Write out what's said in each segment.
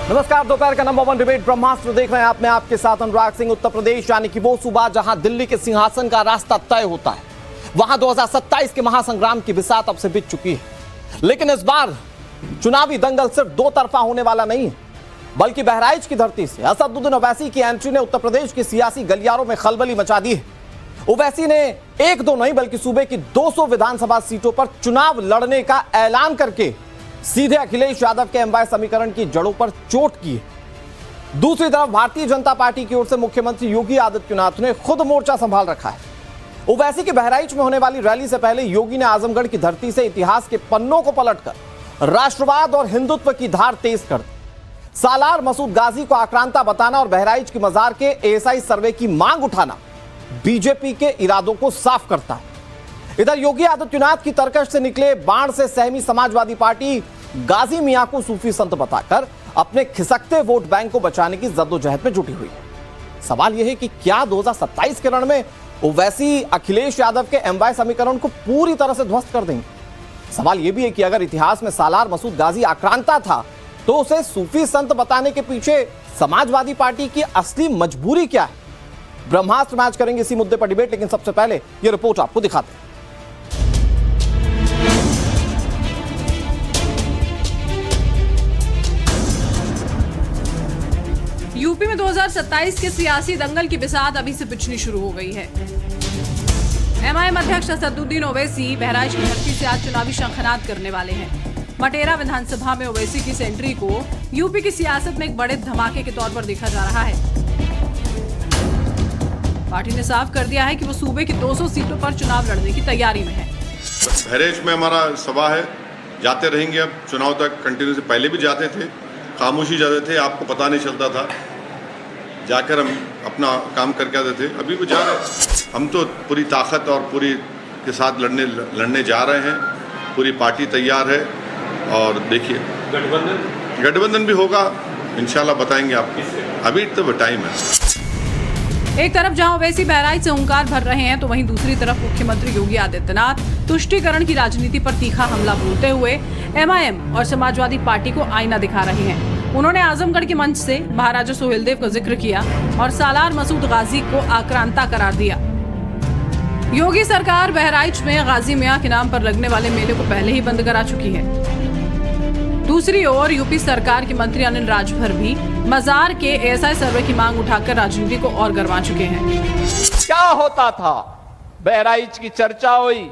नमस्कार, दोपहर का नंबर 1 डिबेट ब्रह्मास्त्र देख रहे हैं आप। मैं आपके साथ अनुराग सिंह। उत्तर प्रदेश यानी कि वो सूबा जहां दिल्ली के सिंहासन का रास्ता तय होता है, वहां 2027 के महासंग्राम की बिसात अब से बीत चुकी है। लेकिन इस बार चुनावी दंगल सिर्फ दो तरफा होने वाला नहीं है, बल्कि बहराइच की धरती से असदुद्दीन ओवैसी की एंट्री ने उत्तर प्रदेश की सियासी गलियारों में खलबली मचा दी है। ओवैसी ने एक दो नहीं बल्कि सूबे की 200 विधानसभा सीटों पर चुनाव लड़ने का ऐलान करके सीधे अखिलेश यादव के एमवाय समीकरण की जड़ों पर चोट की है। दूसरी तरफ भारतीय जनता पार्टी की ओर से मुख्यमंत्री योगी आदित्यनाथ ने खुद मोर्चा संभाल रखा है। ओवैसी के बहराइच में होने वाली रैली से पहले योगी ने आजमगढ़ की धरती से इतिहास के पन्नों को पलटकर राष्ट्रवाद और हिंदुत्व की धार तेज कर दी। सालार मसूद गाजी को आक्रांता बताना और बहराइच की मजार के एएसआई सर्वे की मांग उठाना बीजेपी के इरादों को साफ करता है। इधर योगी आदित्यनाथ की तरकश से निकले बाण से सहमी समाजवादी पार्टी गाजी मियां को सूफी संत बताकर अपने खिसकते वोट बैंक को बचाने की जद्दोजहद में जुटी हुई है। सवाल यह है कि क्या 2027 के रण में ओवैसी अखिलेश यादव के एमवाय समीकरण को पूरी तरह से ध्वस्त कर देंगे? सवाल यह भी है कि अगर इतिहास में सालार मसूद गाजी आक्रांता था, तो उसे सूफी संत बताने के पीछे समाजवादी पार्टी की असली मजबूरी क्या है? ब्रह्मास्त्र मैच करेंगे इसी मुद्दे पर डिबेट, लेकिन सबसे पहले यह रिपोर्ट आपको दिखाते हैं। यूपी में 2027 के सियासी दंगल की बिसात अभी से पिछनी शुरू हो गई है। एमआईएम अध्यक्ष असदुद्दीन ओवैसी बहराइच की धरती से आज चुनावी शंखनाद करने वाले हैं। मटेरा विधानसभा में ओवैसी की इस एंट्री को यूपी की सियासत में एक बड़े धमाके के तौर पर देखा जा रहा है। पार्टी ने साफ कर दिया है कि वो सूबे की 200 सीटों पर चुनाव लड़ने की तैयारी में है। बहराइच में हमारा सभा है, जाते रहेंगे। अब चुनाव तक कंटिन्यू से पहले भी जाते थे, खामोशी जाते थे, आपको पता नहीं चलता था, जाकर हम अपना काम करके आते थे। अभी भी जा रहे हैं। हम तो पूरी ताकत और पूरी के साथ लड़ने जा रहे हैं। पूरी पार्टी तैयार है और देखिए गठबंधन भी होगा, इंशाल्लाह बताएंगे आपको। अभी तो टाइम है। एक तरफ जहां ओवैसी बहराइच से हुंकार भर रहे हैं, तो वहीं दूसरी तरफ मुख्यमंत्री योगी आदित्यनाथ तुष्टीकरण की राजनीति पर तीखा हमला बोलते हुए एमआईएम और समाजवादी पार्टी को आईना दिखा रहे हैं। उन्होंने आजमगढ़ के मंच से महाराजा सोहेलदेव का जिक्र किया और सालार मसूद गाजी को आक्रांता करार दिया। योगी सरकार बहराइच में गाजी मियां के नाम पर लगने वाले मेले को पहले ही बंद करा चुकी है। दूसरी ओर यूपी सरकार के मंत्री अनिल राजभर भी मजार के एएसआई सर्वे की मांग उठाकर राजनीति को और गरमा चुके हैं। क्या होता था? बहराइच की चर्चा हुई,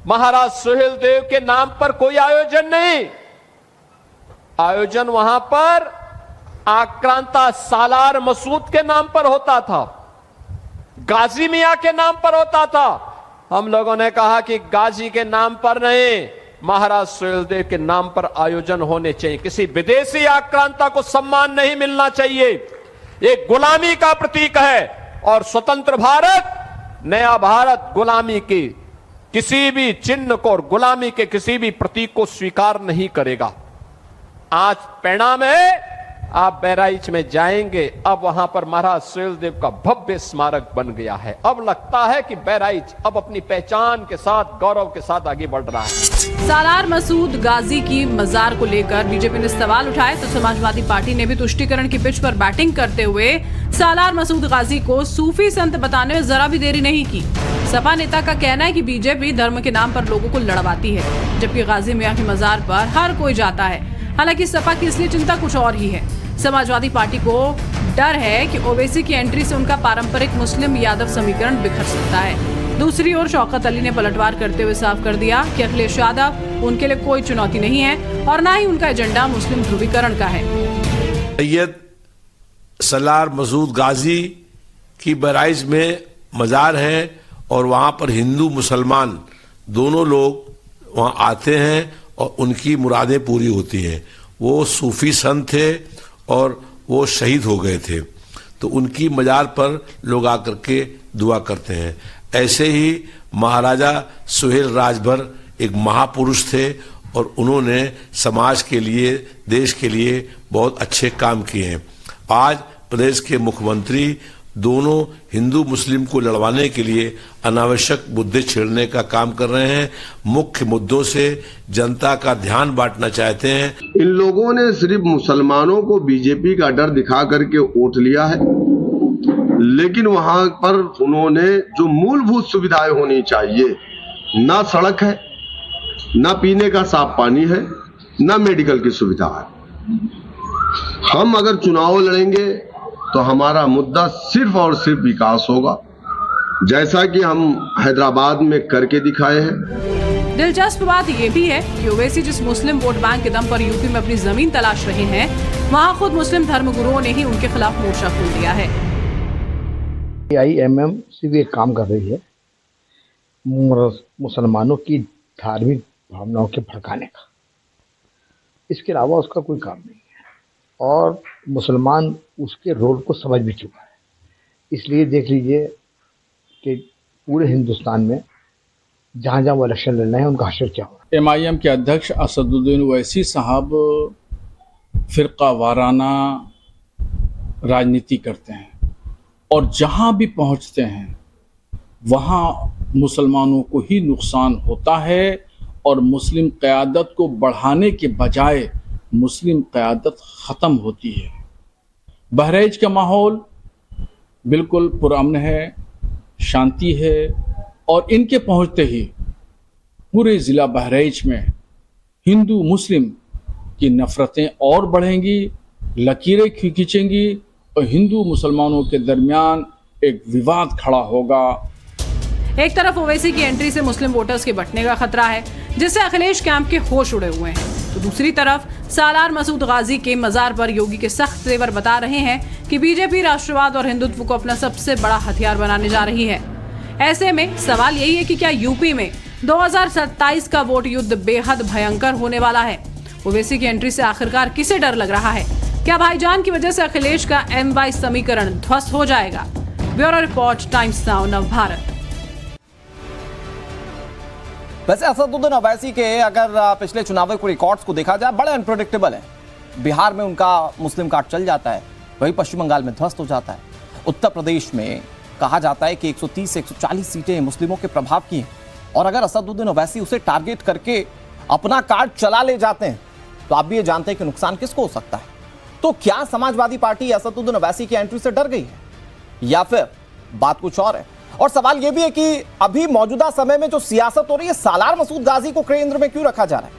महाराज सोहेलदेव के नाम पर कोई आयोजन नहीं, आयोजन वहां पर आक्रांता सालार मसूद के नाम पर होता था, गाजी मियां के नाम पर होता था। हम लोगों ने कहा कि गाजी के नाम पर नहीं, महाराज सोहेलदेव के नाम पर आयोजन होने चाहिए। किसी विदेशी आक्रांता को सम्मान नहीं मिलना चाहिए। एक गुलामी का प्रतीक है और स्वतंत्र भारत, नया भारत गुलामी की किसी भी चिन्ह को और गुलामी के किसी भी प्रतीक को स्वीकार नहीं करेगा। आज परिणाम है, आप बहराइच में जाएंगे, अब वहां पर महाराज सोहेलदेव का भव्य स्मारक बन गया है। अब लगता है कि बहराइच अब अपनी पहचान के साथ, गौरव के साथ आगे बढ़ रहा है। सालार मसूद गाजी की मजार को लेकर बीजेपी ने सवाल उठाए, तो समाजवादी पार्टी ने भी तुष्टीकरण की पिच पर बैटिंग करते हुए सालार मसूद गाजी को सूफी संत बताने में जरा भी देरी नहीं की। सपा नेता का कहना है कि बीजेपी धर्म के नाम पर लोगों को लड़वाती है, जबकि गाजी मियां की मजार पर हर कोई जाता है। हालांकि सपा की इसलिए चिंता कुछ और ही है। समाजवादी पार्टी को डर है कि ओवैसी की एंट्री से उनका पारंपरिक मुस्लिम यादव समीकरण बिखर सकता है। दूसरी ओर शौकत अली ने पलटवार करते हुए साफ कर दिया कि अखिलेश यादव उनके लिए कोई चुनौती नहीं है और न ही उनका एजेंडा मुस्लिम ध्रुवीकरण का है। सैयद सालार मसूद गाजी की बहराइच में मजार है और वहाँ पर हिंदू मुसलमान दोनों लोग वहाँ आते हैं और उनकी मुरादें पूरी होती हैं। वो सूफी संत थे और वो शहीद हो गए थे, तो उनकी मजार पर लोग आकर के दुआ करते हैं। ऐसे ही महाराजा सोहेल राजभर एक महापुरुष थे और उन्होंने समाज के लिए, देश के लिए बहुत अच्छे काम किए हैं। आज प्रदेश के मुख्यमंत्री दोनों हिंदू मुस्लिम को लड़वाने के लिए अनावश्यक मुद्दे छेड़ने का काम कर रहे हैं। मुख्य मुद्दों से जनता का ध्यान बांटना चाहते हैं। इन लोगों ने सिर्फ मुसलमानों को बीजेपी का डर दिखा करके वोट लिया है, लेकिन वहां पर उन्होंने जो मूलभूत सुविधाएं होनी चाहिए, ना सड़क है, ना पीने का साफ पानी है, ना मेडिकल की सुविधा है। हम अगर चुनाव लड़ेंगे तो हमारा मुद्दा सिर्फ और सिर्फ विकास होगा, जैसा कि हम हैदराबाद में करके दिखाए हैं। दिलचस्प बात यह भी है कि ओवैसी जिस मुस्लिम वोट बैंक के दम पर यूपी में अपनी जमीन तलाश रहे हैं, वहां खुद मुस्लिम धर्मगुरुओं ने ही उनके खिलाफ मोर्चा खोल दिया है। IMM सिर्फ एक काम कर रही है, मुसलमानों की धार्मिक भावनाओं के भड़काने का, इसके अलावा उसका कोई काम नहीं है। और मुसलमान उसके रोल को समझ भी चुका है। इसलिए देख लीजिए कि पूरे हिंदुस्तान में जहाँ जहाँ वो इलेक्शन लड़ रहे हैं उनका हशर क्या हो रहा है। MIM के अध्यक्ष असदुद्दीन ओवैसी साहब फिरका वाराना राजनीति करते हैं और जहाँ भी पहुँचते हैं वहाँ मुसलमानों को ही नुकसान होता है और मुस्लिम क़यादत को बढ़ाने के बजाय मुस्लिम क़यादत ख़त्म होती है। बहराइच का माहौल बिल्कुल पुरअमन है, शांति है और इनके पहुंचते ही पूरे ज़िला बहराइच में हिंदू मुस्लिम की नफ़रतें और बढ़ेंगी, लकीरें खींचेंगी और हिंदू मुसलमानों के दरमियान एक विवाद खड़ा होगा। एक तरफ ओवैसी की एंट्री से मुस्लिम वोटर्स के बंटने का खतरा है, जिससे अखिलेश कैंप के होश उड़े हुए हैं, तो दूसरी तरफ सालार मसूद गाजी के मजार पर योगी के सख्त तेवर बता रहे हैं कि बीजेपी राष्ट्रवाद और हिंदुत्व को अपना सबसे बड़ा हथियार बनाने जा रही है। ऐसे में सवाल यही है कि क्या यूपी में 2027 का वोट युद्ध बेहद भयंकर होने वाला है। ओवैसी की एंट्री से आखिरकार किसे डर लग रहा है? क्या भाईजान की वजह से अखिलेश का MY समीकरण ध्वस्त हो जाएगा? Bureau report, times now Navbharat. वैसे असदुद्दीन ओवैसी के अगर पिछले चुनावी को रिकॉर्ड्स को देखा जाए, बड़े अनप्रेडिक्टेबल है। बिहार में उनका मुस्लिम कार्ड चल जाता है, वही पश्चिम बंगाल में ध्वस्त हो जाता है। उत्तर प्रदेश में कहा जाता है कि 130 से 140 सीटें मुस्लिमों के प्रभाव की हैं, और अगर असदुद्दीन ओवैसी उसे टारगेट करके अपना कार्ड चला ले जाते हैं तो आप भी ये जानते हैं कि नुकसान किसको हो सकता है। तो क्या समाजवादी पार्टी असदुद्दीन ओवैसी की एंट्री से डर गई है या फिर बात कुछ और है? और सवाल यह भी है कि अभी मौजूदा समय में जो सियासत हो रही है, सालार मसूद गाजी को केंद्र में क्यों रखा जा रहा है?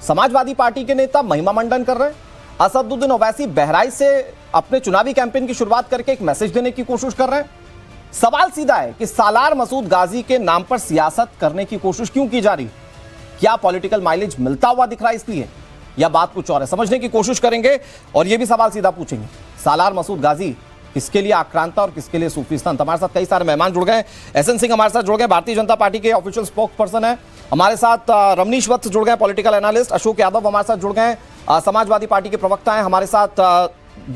समाजवादी पार्टी के नेता महिमा मंडन कर रहे हैं, असदुद्दीन ओवैसी बहराइच से अपने चुनावी कैंपेन की शुरुआत करके एक मैसेज देने की कोशिश कर रहे हैं। सवाल सीधा है कि सालार मसूद गाजी के नाम पर सियासत करने की कोशिश क्यों की जा रही है? क्या पॉलिटिकल माइलेज मिलता हुआ दिख रहा है इसलिए, या बात कुछ और है? समझने की कोशिश करेंगे और यह भी सवाल सीधा पूछेंगे, सालार मसूद गाजी किसके लिए आक्रांता और किसके लिए सूफी संत? हमारे साथ कई सारे मेहमान जुड़ गए। SN सिंह हमारे साथ जुड़ गए, भारतीय जनता पार्टी के ऑफिशियल स्पोक्स पर्सन है। हमारे साथ रमनीश वत्स जुड़ गए, पॉलिटिकल एनालिस्ट। अशोक यादव हमारे साथ जुड़ गए, समाजवादी पार्टी के प्रवक्ता हैं। हमारे साथ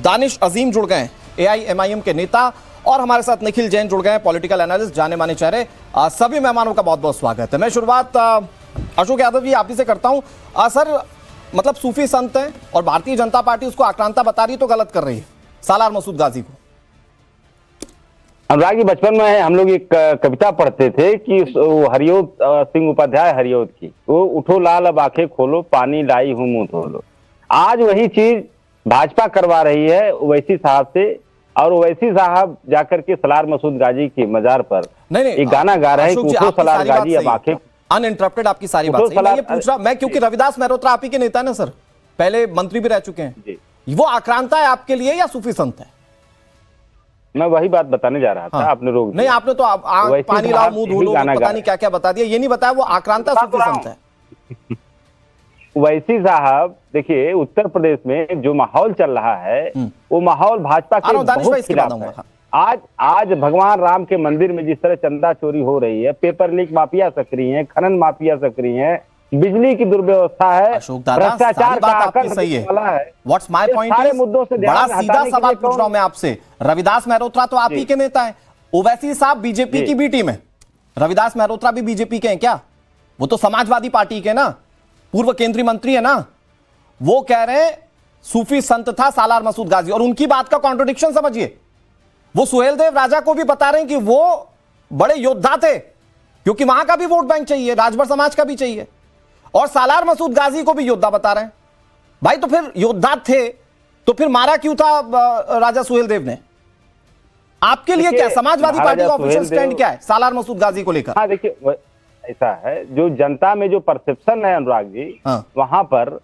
दानिश अजीम जुड़ गए, AIMIM के नेता। और हमारे साथ निखिल जैन जुड़ गए, पॉलिटिकल एनालिस्ट, जाने माने चेहरे। सभी मेहमानों का बहुत बहुत स्वागत है। मैं शुरुआत अशोक यादव जी आप ही से करता हूं। सर, मतलब सूफी संत हैं और भारतीय जनता पार्टी उसको आक्रांता बता रही तो गलत कर रही है सालार मसूद गाजी को। अनुराग जी, बचपन में हम लोग एक कविता पढ़ते थे कि हरियोत सिंह उपाध्याय हरियोत की, वो उठो लाल अब आंखें खोलो, पानी लाई हूं मुंह धो लो। आज वही चीज भाजपा करवा रही है ओवैसी साहब से, और ओवैसी साहब जाकर के सालार मसूद गाजी की मजार पर एक गाना गा रहे हैं कि उठो सालार गाजी अब आंखें। अनइंटरप्टेड आपकी सारी बात सही। मैं ये पूछ रहा, मैं क्योंकि रविदास मेहरोत्रा आप ही के नेता है ना सर, पहले मंत्री भी रह चुके हैं, वो आक्रांता है आपके लिए या सूफी संत है? मैं वही बात बताने जा रहा था। हाँ। आपने रोक नहीं, आपने तो पानी लाओ मुंह धो लो, पता नहीं क्या क्या बता दिया, ये नहीं बताया वो आक्रांता सूफी संत है। ओवैसी साहब, देखिए उत्तर प्रदेश में जो माहौल चल रहा है वो माहौल भाजपा के बहुत खिलाफ है। आज भगवान राम के मंदिर में जिस तरह चंदा चोरी हो रही है, पेपर लीक माफिया सक्रिय है, खनन माफिया सक्रिय है, बिजली की दुर्व्यवस्था है, भ्रष्टाचार का आकर वाला है। व्हाट्स माय पॉइंट इज, मुद्दों से बड़ा सीधा सवाल पूछ रहा हूं मैं आपसे। रविदास मेहरोत्रा तो आप ही के नेता है, ओवैसी साहब बीजेपी की बी टीम है, रविदास मेहरोत्रा भी बीजेपी के हैं क्या? वो तो समाजवादी पार्टी के ना, पूर्व केंद्रीय मंत्री है ना। वो कह रहे हैं सूफी संत था सालार मसूद गाजी, और उनकी बात का कॉन्ट्रडिक्शन समझिए। वो सुहेलदेव राजा को भी बता रहे हैं कि वो बड़े योद्धा थे, क्योंकि वहां का भी वोट बैंक चाहिए, राजभर समाज का भी चाहिए, और सालार मसूद गाजी को भी योद्धा बता रहे हैं। भाई तो फिर योद्धा थे तो फिर मारा क्यों था राजा सुहेलदेव ने? आपके लिए क्या समाजवादी पार्टी का ऑफिशियल स्टैंड क्या है सालार मसूद गाजी को लेकर? हाँ देखिए, ऐसा है, जो जनता में जो परसेप्शन है अनुराग जी, वहां पर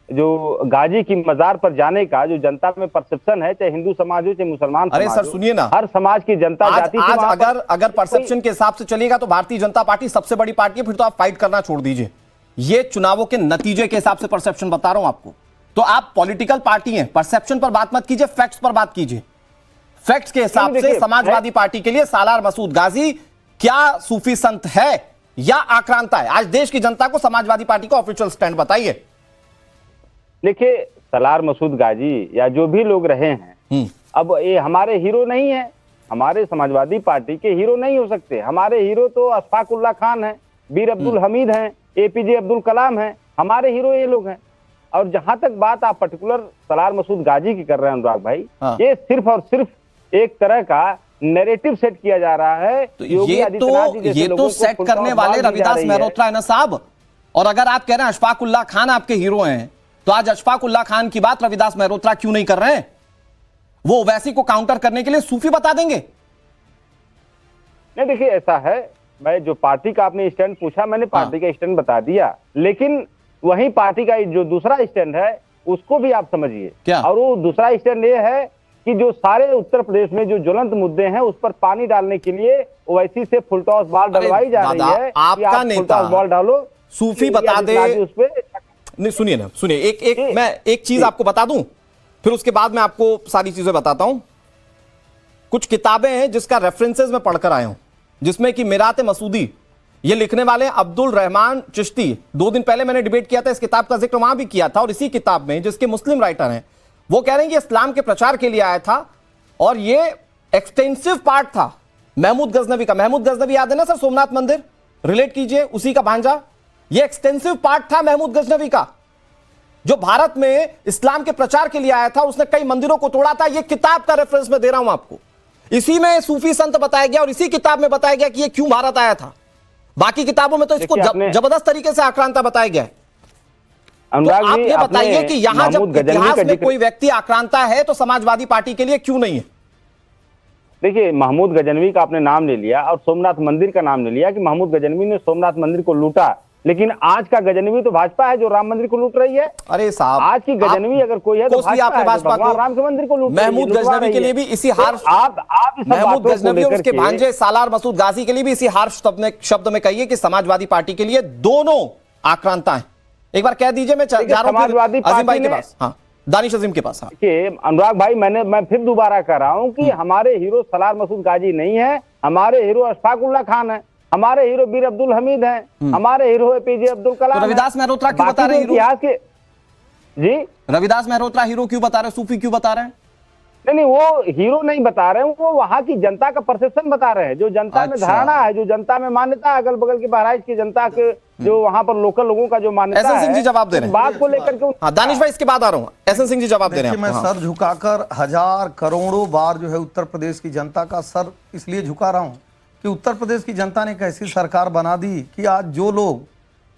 जो गाजी की मजार पर जाने का जो जनता में परसेप्शन है, चाहे हिंदू समाज हो चाहे मुसलमान समाज हो, अरे सर सुनिए ना, हर समाज की जनता जाती थी वहां पर। अगर परसेप्शन के हिसाब से चलेगा तो भारतीय जनता पार्टी सबसे बड़ी पार्टी है, फिर तो आप फाइट करना छोड़ दीजिए। ये चुनावों के नतीजे के हिसाब से परसेप्शन बता रहा हूं आपको। तो आप पॉलिटिकल पार्टी हैं, परसेप्शन पर बात मत कीजिए, फैक्ट्स पर बात कीजिए। फैक्ट्स के हिसाब से समाजवादी पार्टी के लिए सालार मसूद गाजी क्या सूफी संत है या आक्रांता है? आज देश की जनता को समाजवादी पार्टी का ऑफिशियल स्टैंड बताइए। देखिए, सालार मसूद गाजी या जो भी लोग रहे हैं, अब ये हमारे हीरो नहीं है, हमारे समाजवादी पार्टी के हीरो नहीं हो सकते। हमारे हीरो तो अशफाक उल्लाह खान है, मीर अब्दुल हमीद हैं, एपीजे अब्दुल कलाम हैं, हमारे हीरो ये लोग हैं। और जहां तक बात आप पर्टिकुलर सालार मसूद गाजी की कर रहे हैं अनुराग भाई, ये सिर्फ और सिर्फ एक तरह का नैरेटिव सेट किया जा रहा है। तो ये तो सेट करने वाले रविदास मेहरोत्रा है ना साहब। और अगर आप कह रहे हैं अशफाक उल्लाह खान आपके हीरो हैं, तो आज अशफाक उल्लाह खान की बात रविदास मेहरोत्रा क्यों नहीं कर रहे हैं? वो ओवैसी को काउंटर करने के लिए सूफी बता देंगे? नहीं देखिए, ऐसा है, मैं जो पार्टी का आपने स्टैंड पूछा, मैंने पार्टी का स्टैंड बता दिया, लेकिन वही पार्टी का जो दूसरा स्टैंड है उसको भी आप समझिए। क्या? और वो दूसरा स्टैंड ये है कि जो सारे उत्तर प्रदेश में जो ज्वलंत मुद्दे हैं उस पर पानी डालने के लिए ओवैसी से फुलटॉस बॉल डलवाई जा रही है। आपका नेता बॉल डालो, सूफी बता दे उस पर। नहीं सुनिए ना, सुनिए, मैं एक चीज आपको बता दूं, फिर उसके बाद मैं आपको सारी चीजें बताता हूं। कुछ किताबें हैं जिसका रेफरेंसेस मैं पढ़कर आया हूं, जिसमें कि मिरात मसूदी, ये लिखने वाले अब्दुल रहमान चिश्ती, 2 दिन पहले मैंने डिबेट किया था, इस किताब का जिक्र वहां भी किया था। और इसी किताब में जिसके मुस्लिम राइटर हैं वो कह रहे हैं कि इस्लाम के प्रचार के लिए आया था और ये एक्सटेंसिव पार्ट था महमूद गजनवी का। महमूद गजनवी याद है ना सर, सोमनाथ मंदिर, रिलेट कीजिए, उसी का भांजा। ये एक्सटेंसिव पार्ट था महमूद गजनवी का, जो भारत में इस्लाम के प्रचार के लिए आया था। उसने कई मंदिरों को तोड़ा था। ये किताब का रेफरेंस मैं दे रहा हूं आपको। इसी में सूफी संत बताया गया और इसी किताब में बताया गया कि ये क्यों भारत आया था। बाकी किताबों में तो इसको जबरदस्त तरीके से आक्रांता बताया गया है। तो आप ये बताइए कि यहां जब इतिहास में कोई व्यक्ति आक्रांता है तो समाजवादी पार्टी के लिए क्यों नहीं है? देखिए, महमूद गजनवी का आपने नाम ले लिया और सोमनाथ मंदिर का नाम ले लिया कि महमूद गजनवी ने सोमनाथ मंदिर को लूटा, लेकिन आज का गजनवी तो भाजपा है जो राम मंदिर को लूट रही है। अरे साहब, आज की गजनवी अगर कोई है तो भाजपा को, राम के मंदिर को लूट रही है। महमूद गजनवी के लिए भी इसी हार्श, महमूद गजनवी और उसके भांजे सालार मसूद गाजी के लिए भी इसी हार्श शब्द में कहिए कि समाजवादी पार्टी के लिए दोनों आक्रांता है। एक बार कह दीजिए। मैं जा रहा हूं अजीम भाई के पास, हाँ, दानिश अजीम के पास। हाँ अनुराग भाई, मैं फिर दोबारा कह रहा हूं कि हमारे हीरो सालार मसूद गाजी नहीं है, हमारे हीरो अशफाक उल्लाह खान है, हमारे हीरो मीर अब्दुल हमीद हैं, हमारे हीरो एपीजे अब्दुल कलाम। तो रविदास मेहरोत्रा क्यों बता रहे हैं इतिहास के? जी, रविदास मेहरोत्रा हीरो क्यों बता रहे हैं, सूफी क्यों बता रहे हैं? नहीं, वो हीरो नहीं बता रहे हैं, वो वहां की जनता का परसेप्शन बता रहे हैं, जो जनता में धारणा है, जो जनता में मान्यता है, अगल बगल की बहराइच की जनता के, जो वहां पर लोकल लोगों का जो मान्यता है। एसएन सिंह जी जवाब दे रहे हैं बात को लेकर के। हाँ, दानिश भाई इसके बाद आ रहा हूँ। एसएन सिंह जी जवाब दे रहे हैं। मैं सर झुकाकर हजार करोड़ों बार जो है उत्तर प्रदेश की जनता का सर इसलिए झुका रहा हूँ कि उत्तर प्रदेश की जनता ने एक ऐसी सरकार बना दी कि आज जो लोग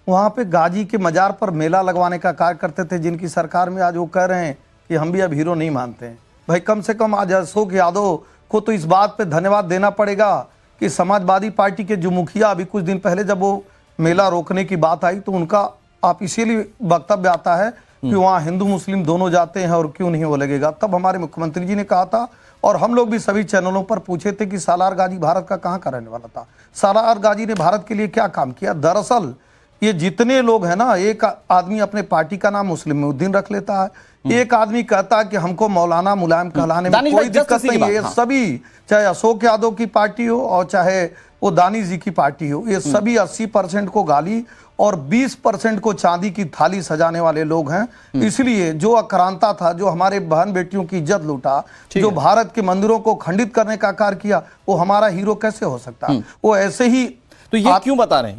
वहाँ पे गाजी के मजार पर मेला लगवाने का कार्य करते थे, जिनकी सरकार में आज वो कह रहे हैं कि हम भी अब हीरो नहीं मानते हैं। भाई कम से कम आज अशोक यादव को तो इस बात पे धन्यवाद देना पड़ेगा कि समाजवादी पार्टी के जो मुखिया, अभी कुछ दिन पहले जब वो मेला रोकने की बात आई तो उनका आप इसीलिए वक्तव्य आता है कि वहाँ हिंदू मुस्लिम दोनों जाते हैं और क्यों नहीं वो लगेगा। तब हमारे मुख्यमंत्री जी ने कहा था और हम लोग भी सभी चैनलों पर पूछे थे कि सालार गाजी भारत का कहाँ का रहने वाला था, सालार गाजी ने भारत के लिए क्या काम किया। दरअसल ये जितने लोग हैं ना, एक आदमी अपने पार्टी का नाम मुस्लिम मुद्दीन रख लेता है, एक आदमी कहता है कि हमको मौलाना मुलायम कहलाने में कोई दिक्कत नहीं है। ये सभी, चाहे अशोक यादव की पार्टी हो और चाहे वो दानिश जी की पार्टी हो, ये सभी 80% को गाली और 20% को चांदी की थाली सजाने वाले लोग हैं। इसलिए जो आक्रांता था, जो हमारे बहन बेटियों की इज्जत लूटा, जो भारत के मंदिरों को खंडित करने का कार्य किया, वो हमारा हीरो कैसे हो सकता है? वो ऐसे ही। तो ये क्यों बता रहे हैं,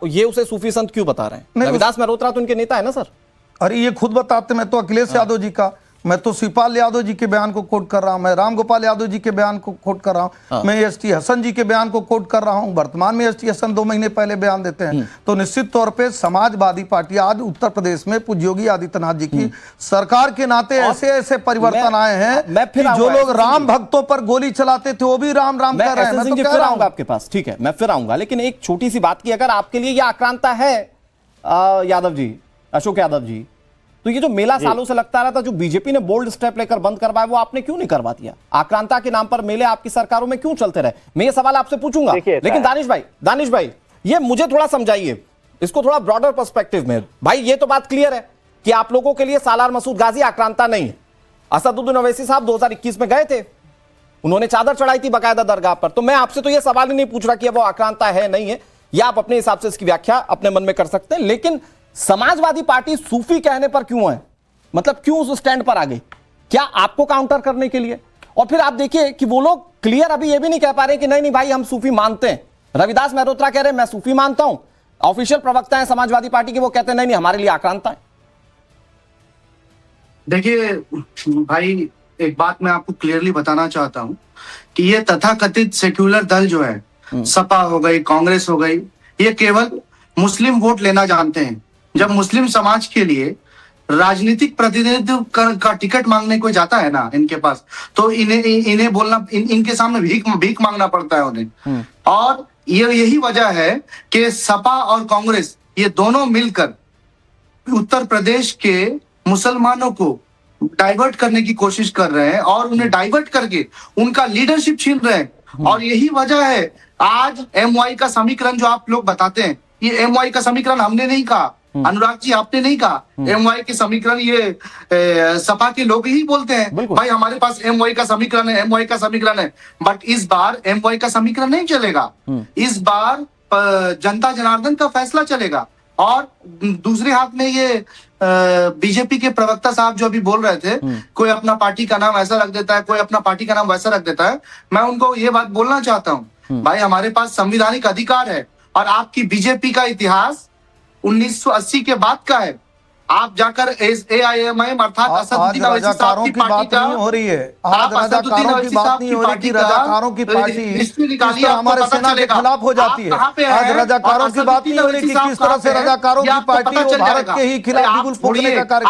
ये उसे सूफी संत क्यों बता रहे हैं? रविदास मेहरोत्रा तो उनके नेता है ना सर। अरे ये खुद बताते, मैं तो अखिलेश यादव जी का मैं तो शिवपाल यादव जी के बयान को कोट कर रहा हूं, मैं रामगोपाल यादव जी के बयान को कोट कर रहा हूं, मैं एसटी हसन जी के बयान को कोट कर रहा हूं। वर्तमान में एसटी हसन 2 महीने पहले बयान देते हैं। तो निश्चित तौर पे समाजवादी पार्टी आज उत्तर प्रदेश में पूज्य योगी आदित्यनाथ जी की सरकार के नाते ऐसे ऐसे परिवर्तन आए हैं कि जो लोग राम भक्तों पर गोली चलाते थे वो भी राम राम कर रहे हैं। मैं तो कह रहा हूं आपके पास, ठीक है, मैं फिर आऊंगा, लेकिन एक छोटी सी बात की, अगर आपके लिए यह आक्रांता है यादव जी, अशोक यादव जी, तो ये जो मेला सालों से लगता रहा था, जो बीजेपी ने बोल्ड स्टेप लेकर बंद करवाया, वो आपने क्यों नहीं करवा दिया? आक्रांता के नाम पर मेले आपकी सरकारों में क्यों चलते रहे? मैं ये सवाल आपसे पूछूंगा, लेकिन दानिश भाई ये मुझे थोड़ा समझाइए, इसको थोड़ा ब्रॉडर पर्सपेक्टिव में। भाई ये तो बात क्लियर है कि आप लोगों के लिए सालार मसूद गाजी आक्रांता नहीं है। असदुद्दीन ओवैसी साहब 2021 में गए थे, उन्होंने चादर चढ़ाई थी बाकायदा दरगाह पर। तो मैं आपसे तो ये सवाल ही नहीं पूछ रहा कि वो आक्रांता है नहीं है, या आप अपने हिसाब से इसकी व्याख्या अपने मन में कर सकते हैं, लेकिन समाजवादी पार्टी सूफी कहने पर क्यों है? मतलब क्यों उस स्टैंड पर आ गई? क्या आपको काउंटर करने के लिए? और फिर आप देखिए कि वो लोग क्लियर अभी ये भी नहीं कह पा रहे कि नहीं नहीं भाई हम सूफी मानते हैं। रविदास मेहरोत्रा कह रहे हैं मैं सूफी मानता हूं, ऑफिशियल प्रवक्ता है समाजवादी पार्टी के, वो कहते हैं नहीं नहीं हमारे लिए आक्रांता है। देखिए भाई, एक बात मैं आपको क्लियरली बताना चाहता हूं कि ये तथाकथित सेक्युलर दल जो है, सपा हो गई, कांग्रेस हो गई, ये केवल मुस्लिम वोट लेना जानते हैं। जब मुस्लिम समाज के लिए राजनीतिक प्रतिनिधित्व का टिकट मांगने कोई जाता है ना इनके पास, तो इन्हें बोलना, इनके सामने भीख मांगना पड़ता है उन्हें। और ये यही वजह है कि सपा और कांग्रेस ये दोनों मिलकर उत्तर प्रदेश के मुसलमानों को डाइवर्ट करने की कोशिश कर रहे हैं और उन्हें डाइवर्ट करके उनका लीडरशिप छीन रहे हैं। और यही वजह है आज एमवाई का समीकरण जो आप लोग बताते हैं, ये एमवाई का समीकरण हमने नहीं कहा, अनुराग जी आपने नहीं कहा। एमवाई के समीकरण ये सपा के लोग ही बोलते हैं, भाई हमारे पास एमवाई का समीकरण है, एमवाई का समीकरण है। बट इस बार एमवाई का समीकरण नहीं चलेगा, इस बार जनता जनार्दन का फैसला चलेगा। और दूसरे हाथ में ये बीजेपी के प्रवक्ता साहब जो अभी बोल रहे थे, कोई अपना पार्टी का नाम ऐसा रख देता है, कोई अपना पार्टी का नाम वैसा रख देता है। मैं उनको ये बात बोलना चाहता हूँ, भाई हमारे पास संवैधानिक अधिकार है और आपकी बीजेपी का इतिहास 1980 के बाद का है। आप जाकर AIMIM अर्थात असदुद्दीन ओवैसी साहब की पार्टी का नहीं हो रही है, आज रजाकारों की बात नहीं हो रही कि रजाकारों की पार्टी किस तरह हमारे सेना के खिलाफ हो जाती है। आज रजाकारों की बात नहीं हो रही कि किस तरह से रजाकारों की पार्टी वो भारत के ही खिलाफ बिगुल फूंकने का कार्य।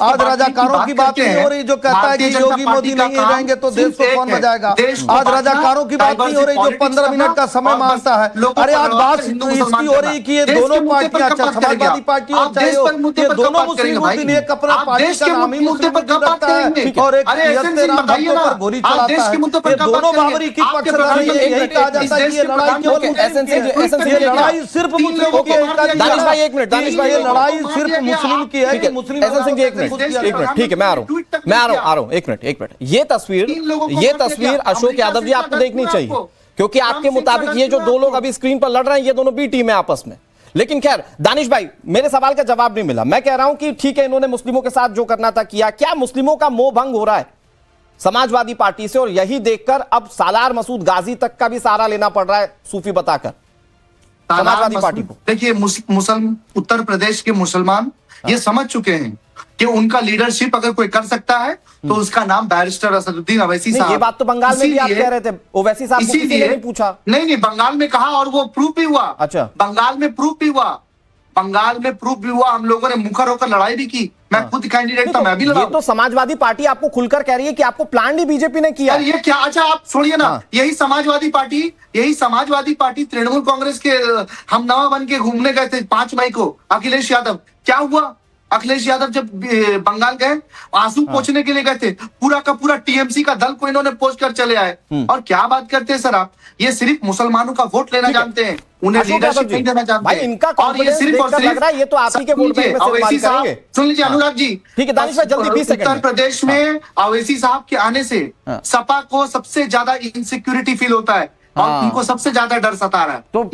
आज रजाकारों की बात नहीं हो रही जो कहता है कि योगी मोदी नहीं रहेंगे तो देश को कौन बचाएगा। आज रजाकारों की बात नहीं हो रही जो 15 मिनट का समय मांगता है। अरे आज बात इसकी हो रही कि ये दोनों पार्टियां, समाजवादी पार्टी और चाहे ये दोनों मुस्लिम मुद्दे एक अपना पार्टी का नाम ही मुद्दे पर रखता है और एक राम भक्तों पर गोली चलाता है। ये दोनों बाबरी की पक्षधारी है। यही कहा जाता है कि ये लड़ाई केवल ये लड़ाई सिर्फ मुस्लिमों की है। दानिश भाई एक मिनट, दानिश भाई ये लड़ाई सिर्फ मुस्लिम की है कि मुस्लिम। एक मिनट, ठीक है, मैं आ रहा हूं, एक मिनट। ये तस्वीर अशोक यादव जी आपको देखनी चाहिए, क्योंकि आपके मुताबिक ये जो दो लोग अभी स्क्रीन पर लड़ रहे हैं ये दोनों बी टीम है आपस में। लेकिन खैर दानिश भाई, मेरे सवाल का जवाब नहीं मिला। मैं कह रहा हूं कि ठीक है इन्होंने मुस्लिमों के साथ जो करना था किया, क्या मुस्लिमों का मोह भंग हो रहा है समाजवादी पार्टी से? और यही देखकर अब सालार मसूद गाजी तक का भी सहारा लेना पड़ रहा है सूफी बताकर समाजवादी पार्टी को। देखिए उत्तर प्रदेश के मुसलमान ये समझ चुके हैं कि उनका लीडरशिप अगर कोई कर सकता है तो उसका नाम बैरिस्टर असदुद्दीन ओवैसी साहब। ये बात तो बंगाल में भी आप कह रहे थे, ओवैसी साहब को किसी ने नहीं पूछा। नहीं, बंगाल में कहा और वो प्रूफ भी हुआ। अच्छा, बंगाल में प्रूफ भी हुआ, हम लोगों ने मुखर होकर लड़ाई भी की। मैं खुद कैंडिडेट था, मैं भी लड़ा। ये तो समाजवादी पार्टी आपको खुलकर कह रही है कि आपको प्लान भी बीजेपी ने किया। ये क्या? अच्छा आप छोड़िए ना, यही समाजवादी पार्टी तृणमूल कांग्रेस के हम नवा बन के घूमने गए थे 5 मई को अखिलेश यादव। क्या हुआ? अखिलेश यादव जब बंगाल गए आंसू पोंछने के लिए गए थे, पूरा का पूरा टीएमसी का दल को इन्होंने पोस्ट कर चले आए। और क्या बात करते हैं सर आप? ये सिर्फ मुसलमानों का वोट लेना जानते हैं, उन्हें लीडरशिप नहीं देना जानते। भाई इनका और ये सिर्फ लग रहा है ये तो आप ही के वोट बैंक में इस्तेमाल करेंगे। सुन लीजिए अनुराग जी, ठीक है दानिश भाई जल्दी 20 सेकंड। उत्तर प्रदेश में ओवैसी साहब के आने से सपा को सबसे ज्यादा इनसिक्योरिटी फील होता है और उनको सबसे ज्यादा डर सता रहा है। तो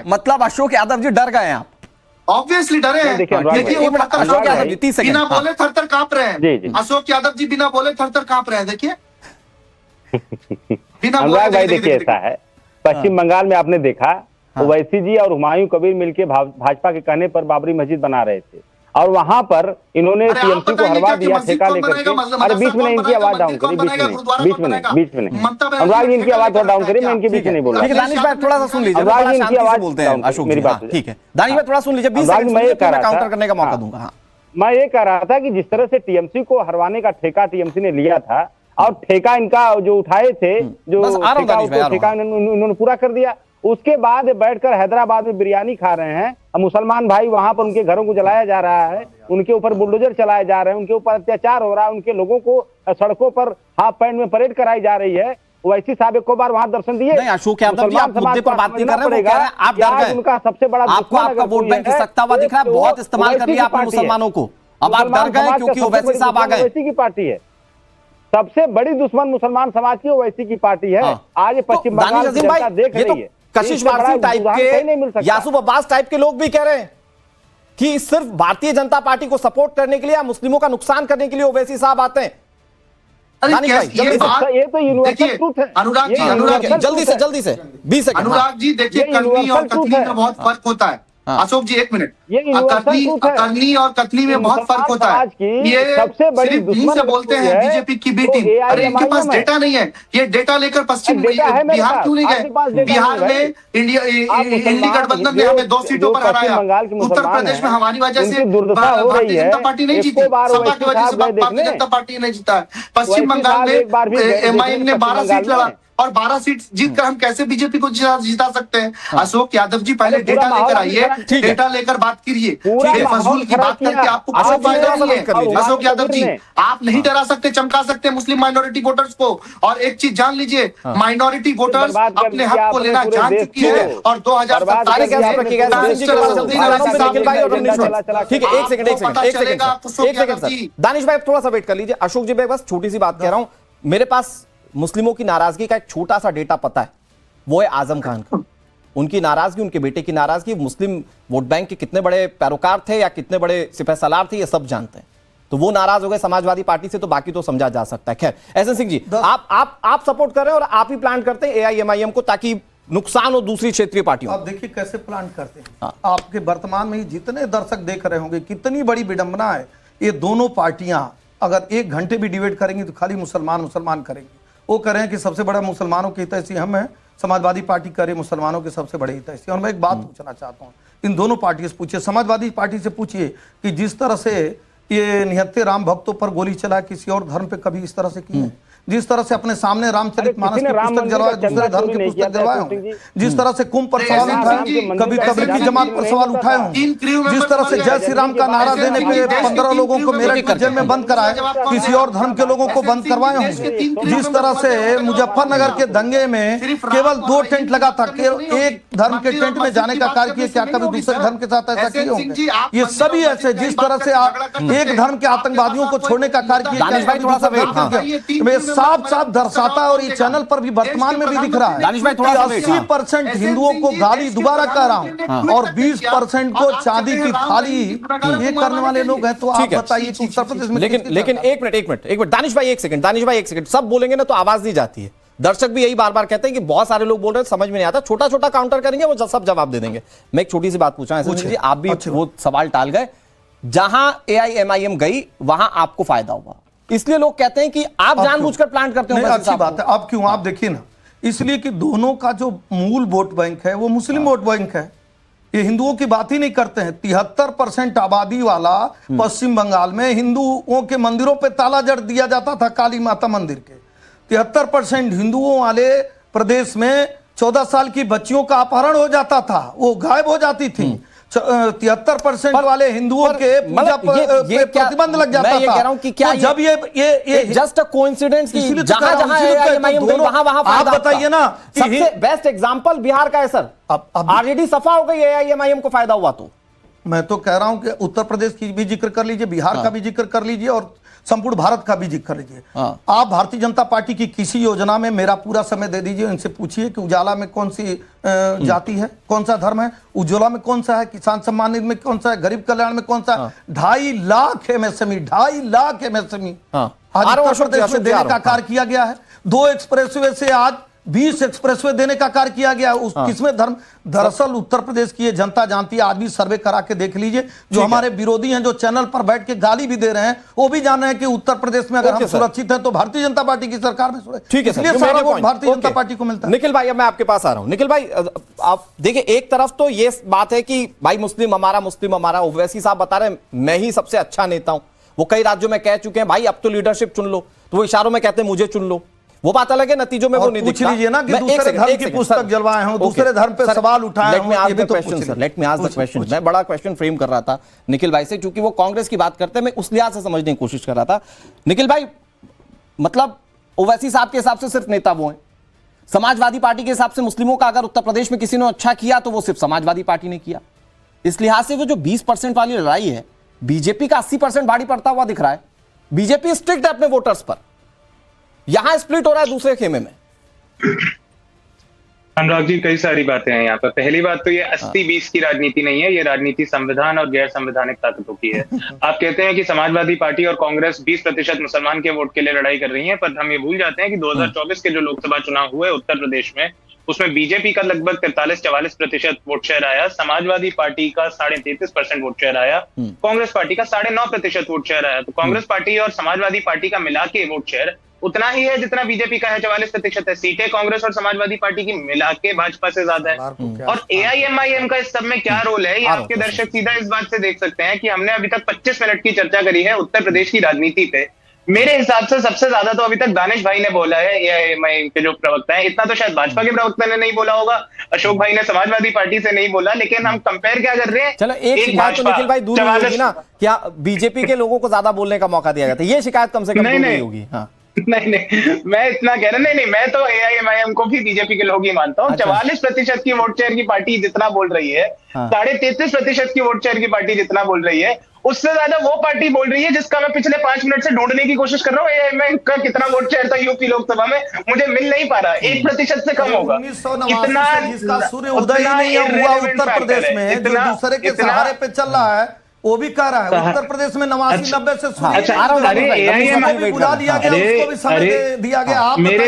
मतलब अशोक यादव जी डर गए हैं आप? ऑब्वियसली डरे हैं। देखिए अशोक यादव जी 30 सेकंड बिना बोले थर-थर कांप रहे हैं। अशोक यादव जी बिना बोले थर-थर कांप रहे हैं। देखिए अनुराग भाई, देखिए ऐसा है, पश्चिम बंगाल में आपने देखा ओवैसी जी और हुमायूं कबीर मिलकर भाजपा के कहने पर बाबरी मस्जिद बना रहे थे। और वहां पर इन्होंने अरे आप टीएमसी को बताइए हरवा क्या कि दिया मस्जिद ठेका कौन लेकर बनाएगा, के। अरे बीच में नहीं, इनकी आवाज डाउन करिए, बीच में नहीं। अनुराग जी इनकी आवाज थोड़ा डाउन करिए, मैं इनके बीच में नहीं बोल रहा। ठीक है दानिश भाई थोड़ा सा सुन लीजिए, अनुराग बड़ा जी, शांति इनकी से आवाज बोलते हैं अशोक जी। मेरी बात हाँ, ठीक है दानिश भाई थोड़ा सुन लीजिए, 20 अनुराग सेकंड जी, मैं ये कह रहा था, काउंटर करने का मौका हाँ। दूंगा। हाँ मैं ये कह रहा था कि जिस तरह से टीएमसी को हरवाने का ठेका टीएमसी ने लिया था और ठेका इनका जो उठाए थे, जो बस आ रहा हूं ठेका दानिश भाई, आ उसको रहा ठेका इन्होंने पूरा कर दिया। उसके बाद बैठकर हैदराबाद में बिरयानी खा रहे हैं, मुसलमान भाई वहां पर उनके घरों को जलाया जा रहा है, उनके ऊपर बुलडोजर चलाए जा रहे हैं, उनके ऊपर अत्याचार हो रहा है, उनके लोगों को सड़कों पर हाफ पैंट में परेड कराई जा रही है। वैसी साहब एक बार वहां दर्शन दिए। नहीं अशोक यादव जी, आप मुद्दे पर बात नहीं कर रहे हैं, वो कह रहे हैं आप डर गए, उनका सबसे बड़ा आपको आपका वोट बैंक खिसकता हुआ दिख रहा है, बहुत इस्तेमाल कर लिया आपने मुसलमानों को, अब आप डर गए क्योंकि ओवैसी साहब आ गए। ओवैसी की पार्टी है, सबसे बड़ी दुश्मन मुसलमान समाज की ओवैसी की पार्टी है। आज पश्चिम बंगाल की जनता देख रही है। कशिश वारसी टाइप के, यासूफ अब्बास टाइप के लोग भी कह रहे हैं कि सिर्फ भारतीय जनता पार्टी को सपोर्ट करने के लिए या मुस्लिमों का नुकसान करने के लिए ओवैसी साहब आते हैं। अरे दानिश भाई, ये बात ये तो यूनिवर्सल देखिए, ट्रूथ है। अनुराग ये जी, अनुराग जी, जल्दी से 20 सेकंड। अनुराग जी देखिए, ये करनी और universal कतनी truth है। में बहुत फर्क होता है। हाँ। अशोक जी एक मिनट, ये universal truth है। करनी और कतनी में बहुत फर्क होता है। समाज की ये सबसे बड़ी सिर्फ दुश्मन यहीं से बोलते हैं है, बीजेपी की बी तो टीम। AIMIM अरे इनके पास है। डेटा नहीं है, ये डेटा लेकर पश्चिम डेटा है मेरे बिहार पास, क्यों नहीं आपके पास गए? डेटा बिहार नहीं है में इंडिया आप इंडी मुसलमान गठबंधन ने जो- हमें 2 सीटों जो पर पश्चिम हराया। बंगाल के उत्तर मुसलमान प्रदेश में हैं, हमारी वजह से उनकी दुर्दशा हो भारतीय रही है। जनता पार्टी नहीं जीती, इसको बार सपा ओवैसी की वजह से साहब गए भारतीय देखने। जनता पार्टी नहीं जीता है। पश्चिम ओवैसी बंगाल साहब एक बार भी गए में एमआईएम ने पश्चिम 12 सीट बंगाल लड़ा में। और 12 सीट जीतकर हम कैसे बीजेपी को जिता सकते हैं? अशोक यादव जी पहले अरे पूरा डेटा लेकर माहौल आइए, ठीक है। डेटा लेकर बात कीजिए। पूरा बेफजूल माहौल की बात खराब करके किया। आपको अशोक कोई फायदा जी, नहीं कर लीजिए। है। अशोक यादव जी, ने। आप नहीं डरा सकते, चमका सकते मुस्लिम माइनॉरिटी वोटर्स को। और एक चीज जान लीजिए, माइनॉरिटी वोटर्स बर्बाद कर अपने दिया हक को आपने लेना पूरे जान देश चुकी को। है और बर्बाद कर 2047 दिया आपने रखिएगा, पूरे दानिश जी के पास जल्दी चला, से चला, निखिल भाई और चला, रमनीश चला, भाई। चला, ठीक है, एक सेकंड चलेगा, सर। दानिश भाई थोड़ा सा वेट कर लीजिए। अशोक जी, मैं बस छोटी सी बात कह रहा हूं, मेरे पास मुस्लिमों की नाराजगी का एक छोटा सा डेटा पता है, वो है आजम खान का। उनकी नाराजगी, उनके बेटे की नाराजगी, मुस्लिम वोट बैंक के कितने बड़े पैरोकार थे या कितने बड़े सिपह सलार थे, ये सब जानते हैं। तो वो नाराज हो गए समाजवादी पार्टी से, तो बाकी तो समझा जा सकता है। खैर, एहसन सिंह जी, आप सपोर्ट कर रहे हैं और आप ही प्लान करते हैं एआईएमआईएम को ताकि नुकसान हो दूसरी क्षेत्रीय पार्टियों। आप देखिए कैसे प्लान करते हैं। आपके वर्तमान में ही जितने दर्शक देख रहे होंगे, कितनी बड़ी विडंबना है। ये दोनों पार्टियां अगर 1 घंटे भी डिबेट करेंगी तो खाली मुसलमान करेंगी। वो कह रहे हैं कि सबसे बड़ा मुसलमानों के हितैषी हम हैं, समाजवादी पार्टी करे मुसलमानों के सबसे बड़े हितैषी। और मैं एक बात पूछना चाहता हूँ, इन दोनों पार्टी से पूछिए, समाजवादी पार्टी से पूछिए कि जिस तरह से ये निहत्थे राम भक्तों पर गोली चला, किसी और धर्म पे कभी इस तरह से की है? जिस तरह से अपने सामने रामचरितमानस की पुस्तक जलवाए, दूसरे धर्म की पुस्तक जलवाए होंगे, जिस तरह से कुंभ पर सवाल उठाए, कभी तबलीगी जमात पर सवाल उठाए होंगे, जिस तरह से जय श्री राम का नारा देने पे 15 लोगों को मेरठ की जेल में बंद कराए, किसी और धर्म के लोगों को बंद करवाए होंगे, जिस तरह से मुजफ्फरनगर के दंगे में केवल 2 टेंट लगा था, एक धर्म के टेंट में जाने का कार्य किया, क्या कभी दूसरे धर्म के साथ ऐसा किए होंगे? ये सभी ऐसे, जिस तरह से आप एक धर्म के आतंकवादियों को छोड़ने का कार्य किया, साफ साफ दर्शाता है। और ये चैनल पर भी वर्तमान में भी दिख रहा है कि 80% हिंदुओं को गाली, दोबारा कह रहा हूं, और 20% को चांदी की थाली ये करने वाले लोग हैं। तो आप बताइए कि उत्तर प्रदेश में लेकिन एक मिनट दानिश भाई, एक सेकंड, सब बोलेंगे ना तो आवाज नहीं जाती है। दर्शक भी यही बार बार कहते हैं कि बहुत सारे लोग बोल रहे हैं, समझ में नहीं आता, छोटा छोटा काउंटर करेंगे, वो सब जवाब दे देंगे। मैं एक छोटी सी बात पूछा है, आप भी वो सवाल टाल गए। जहां एआईएमआईएम गई वहां आपको फायदा हुआ, इसलिए लोग कहते हैं कि आप जानबूझकर प्लान करते हो। अच्छी बात है। अब क्यों? आप देखिए ना, इसलिए कि दोनों का जो मूल वोट बैंक है वो मुस्लिम वोट बैंक है। ये हिंदुओं की बात ही नहीं करते हैं। 73% आबादी वाला पश्चिम बंगाल में हिंदुओं के मंदिरों पे ताला जड़ दिया जाता था, काली माता मंदिर के। 73% हिंदुओं वाले प्रदेश में 14 साल की बच्चियों का अपहरण हो जाता था, वो गायब हो जाती थी। 73% वाले हिंदुओं के पूजा पे प्रतिबंध लग जाता था। मैं ये कह रहा हूं कि क्या तो जब ये जस्ट अ कोइंसिडेंस, जहां एआईएमआईएम गई वहां आप बताइए ना। सबसे बेस्ट एग्जांपल बिहार का है सर, ऑलरेडी सफा हो गई एआईएमआईएम को फायदा हुआ। तो मैं तो कह रहा हूं कि उत्तर प्रदेश की भी जिक्र कर लीजिए, बिहार का भी जिक्र कर लीजिए और संपूर्ण भारत का भी जिक्र कर लीजिए। आप भारतीय जनता पार्टी की किसी योजना में मेरा पूरा समय दे दीजिए, इनसे पूछिए कि उजाला में कौन सी जाति है, कौन सा धर्म है, उज्ज्वला में कौन सा है, किसान सम्मान निधि में कौन सा है, गरीब कल्याण में कौन सा है। 2.5 लाख एमएसएमई, 2.5 लाख एमएसएमई आज उत्तर प्रदेश में देने का कार्य किया गया है। 2 एक्सप्रेसवे से आज 20 एक्सप्रेसवे देने का कार्य किया गया। उस किसमें धर्म, दरअसल उत्तर प्रदेश की ये जनता जानती है। आज भी सर्वे करा के देख लीजिए, जो हमारे विरोधी हैं, जो चैनल पर बैठ के गाली भी दे रहे हैं, वो भी जान रहे हैं कि उत्तर प्रदेश में अगर हम सुरक्षित हैं तो भारतीय जनता पार्टी की सरकार में सुरक्षित। ठीक है, इसलिए सारा वोट भारतीय जनता पार्टी को मिलता है। निखिल भाई, अब मैं आपके पास आ रहा हूं। निखिल भाई, आप देखिए, एक तरफ तो ये बात है कि भाई मुस्लिम हमारा, ओवैसी साहब बता रहे हैं मैं ही सबसे अच्छा नेता हूं। वो कई राज्यों में कह चुके हैं भाई अब तो लीडरशिप चुन लो, तो वो इशारों में कहते हैं मुझे चुन लो। वो बात अलग है, नतीजों में वो नहीं दिखता। पूछ लीजिए ना कि दूसरे धर्म की पुस्तक जलवाए हों, दूसरे धर्म पे सवाल उठाए हों। Let me ask the question. मैं बड़ा क्वेश्चन फ्रेम कर रहा था निखिल भाई से, क्योंकि वो कांग्रेस की बात करते हैं, मैं उस लिहाज से समझने की कोशिश कर रहा था। निखिल भाई, मतलब ओवैसी साहब के हिसाब से सिर्फ नेता वो हैं, समाजवादी पार्टी के हिसाब से मुस्लिमों का अगर उत्तर प्रदेश में किसी ने अच्छा किया तो वो सिर्फ समाजवादी पार्टी ने किया। इस लिहाज से वो जो 20% वाली लड़ाई है, बीजेपी का 80% भारी पड़ता हुआ दिख रहा है। बीजेपी स्ट्रिक्ट है अपने वोटर्स पर, यहां स्प्लिट हो रहा है दूसरे खेमे में। अनुराग जी, कई सारी बातें हैं यहाँ पर। पहली बात तो ये 80-20 की राजनीति नहीं है, ये राजनीति संविधान और गैर संवैधानिक ताकतों की है। आप कहते हैं कि समाजवादी पार्टी और कांग्रेस 20% मुसलमान के वोट के लिए लड़ाई कर रही है, पर हम ये भूल जाते हैं कि 2024 के जो लोकसभा चुनाव हुए उत्तर प्रदेश में, उसमें बीजेपी का लगभग 43-44% वोट शेयर आया, समाजवादी पार्टी का 33.5% वोट शेयर आया, कांग्रेस पार्टी का 9.5% वोट शेयर आया। तो कांग्रेस पार्टी और समाजवादी पार्टी का मिला के वोट शेयर उतना ही है जितना बीजेपी का है, 44% है। सीटें कांग्रेस और समाजवादी पार्टी की मिला के भाजपा से ज्यादा है। और AIMIM का इस सब में क्या रोल है, ये आपके दर्शक सीधा इस बात से देख सकते हैं कि हमने अभी तक 25 मिनट की चर्चा करी है उत्तर प्रदेश की राजनीति पे। मेरे हिसाब से सबसे ज्यादा तो अभी तक दानिश भाई ने बोला है, AIMIM के जो प्रवक्ता है। इतना तो शायद भाजपा के प्रवक्ता ने नहीं बोला होगा, अशोक भाई ने समाजवादी पार्टी से नहीं बोला। लेकिन हम कंपेयर क्या कर रहे हैं, चलो एक शिकायत तो निखिल भाई दूर होगी ना, क्या बीजेपी के लोगों को ज्यादा बोलने का मौका दिया जाता है, ये शिकायत कम से कम नहीं होगी। हाँ, नहीं, मैं इतना कह रहा नहीं, मैं तो AIMIM को भी बीजेपी के लोग ही मानता हूँ। 44% की वोट शेयर की पार्टी जितना बोल रही है, 33.5% की वोट शेयर की पार्टी जितना बोल रही है, उससे ज्यादा वो पार्टी बोल रही है जिसका मैं पिछले 5 मिनट से ढूंढने की कोशिश कर रहा हूँ। AIMIM का कितना वोट शेयर था यूपी लोकसभा में, मुझे मिल नहीं पा रहा। 1% से कम होगा। 1989 जिसका सूर्य उदय नहीं हुआ उत्तर प्रदेश में, जो दूसरे के सहारे पे चल रहा है, वो भी कह रहा है उत्तर प्रदेश में 89-90 से बुला दिया गया, उसको भी समय दिया गया। आप निखिल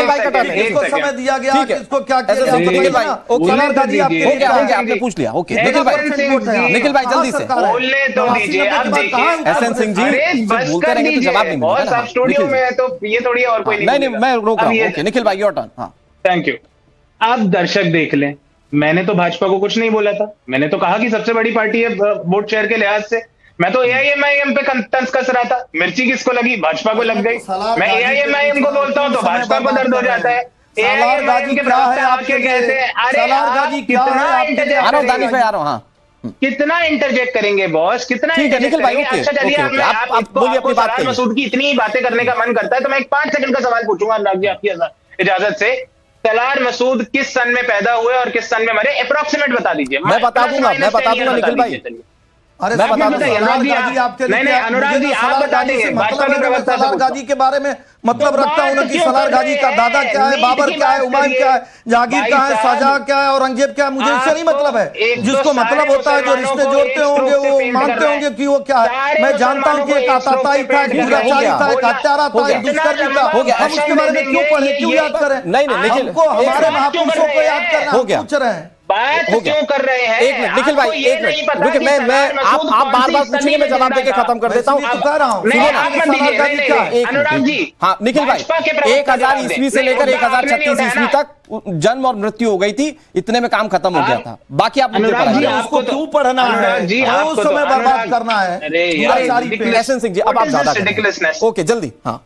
भाई कटा लें, इसको समय दिया गया, इसको क्या किया, निखिल भाई आपने पूछ लिया। ओके निखिल भाई जल्दी से बोलने तो दीजिए। एसएन सिंह जी बोलते रहेंगे तो जवाब नहीं मिलेगा। स्टूडियो में तो ये थोड़ी और कोई नहीं, मैं रोक रहा हूँ। ओके निखिल भाई योर टर्न। हाँ, थैंक यू। आप दर्शक देख लें, मैंने तो भाजपा को कुछ नहीं बोला था। मैंने तो कहा कि सबसे बड़ी पार्टी है वोट शेयर के लिहाज से। मैं तो AIMIM पे तंज कस रहा था। मिर्ची किसको लगी, भाजपा को लग गई। मैं AIMIM को बोलता हूँ तो भाजपा को दर्द हो जाता है। AIMIM के प्रवक्ता आपके कहते हैं, अरे कितना इंटरजेक्ट करेंगे बॉस, कितना इंटरजेक्ट करेंगे। अच्छा चलिए, आपको सलार मसूद की इतनी बातें करने का मन करता है तो मैं एक 5 सेकंड का सवाल पूछूंगा अनुराग जी आपकी इजाजत से। सलार मसूद किस सन में पैदा हुए और किस सन में मरे, अप्रोक्सीमेट बता दीजिए। मैं बता दूंगा निखिल भाई। अरे मैं बता दूंगा। अनुराग जी आप बता देंगे भाजपा के प्रवक्ता सलार गाजी के बारे में मतलब रखता हूं कि सलार गाजी का दादा क्या है, बाबर क्या है, हुमायूं क्या है, जहांगीर क्या है, शाहजहां क्या है, औरंगजेब क्या है, मुझे इससे नहीं मतलब है। जिसको मतलब होता है, जो रिश्ते जोड़ते होंगे, वो मानते होंगे कि वो क्या है। मैं जानता हूं कि एक आतताई था, एक दुराचारी था, एक हत्यारा था, एक दुष्कर्मी था। हम उसके बारे में क्यों पढ़े, क्यों याद करें? नहीं हमको हमारे महापुरुषों को याद करना पूछ रहे हैं। बात क्यों कर रहे हैं? एक मिनट निखिल भाई, एक मिनट मैं आप बार-बार पूछेंगे, मैं जवाब देके खत्म कर देता हूं। अनुराग जी, हाँ निखिल भाई, 1000 ईस्वी से लेकर 1036 ईस्वी तक जन्म और मृत्यु हो गई थी, इतने में काम खत्म हो गया था। बाकी आप मुझे उसको क्यों पढ़ना है, उस समय बर्बाद करना है। एसएन सिंह जी अब आप ज्यादा ओके जल्दी। हाँ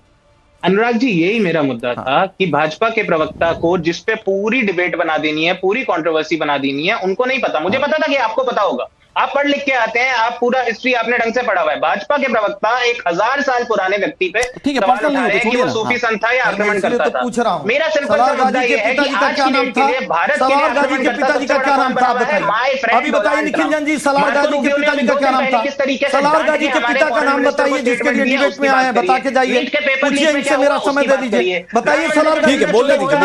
अनुराग जी, यही मेरा मुद्दा था कि भाजपा के प्रवक्ता को जिस पे पूरी डिबेट बना देनी है, पूरी कंट्रोवर्सी बना देनी है, उनको नहीं पता। मुझे पता था कि आपको पता होगा, आप पढ़ लिख के आते हैं, आप पूरा हिस्ट्री आपने ढंग से पढ़ा हुआ है। भाजपा के प्रवक्ता 1000 साल पुराने व्यक्ति पे सवाल उठा रहे हैं कि वो सूफी संत था या आक्रमण करता था। मेरा सिंपल सा मुद्दा ये है कि आज की डेट के लिए भारत के लिए आक्रमण पिताजी का क्या नाम था अभी बताइए। निखिल जैन जी, सलार गाजी के पिताजी का क्या नाम था? सलार गाजी के पिता का नाम बताइए, जिसके लिए डिबेट में आए हैं, बता के जाइए। पूछिए इनसे, मेरा समय दे दीजिए। बताइए सलार गाजी के बोलने दीजिए,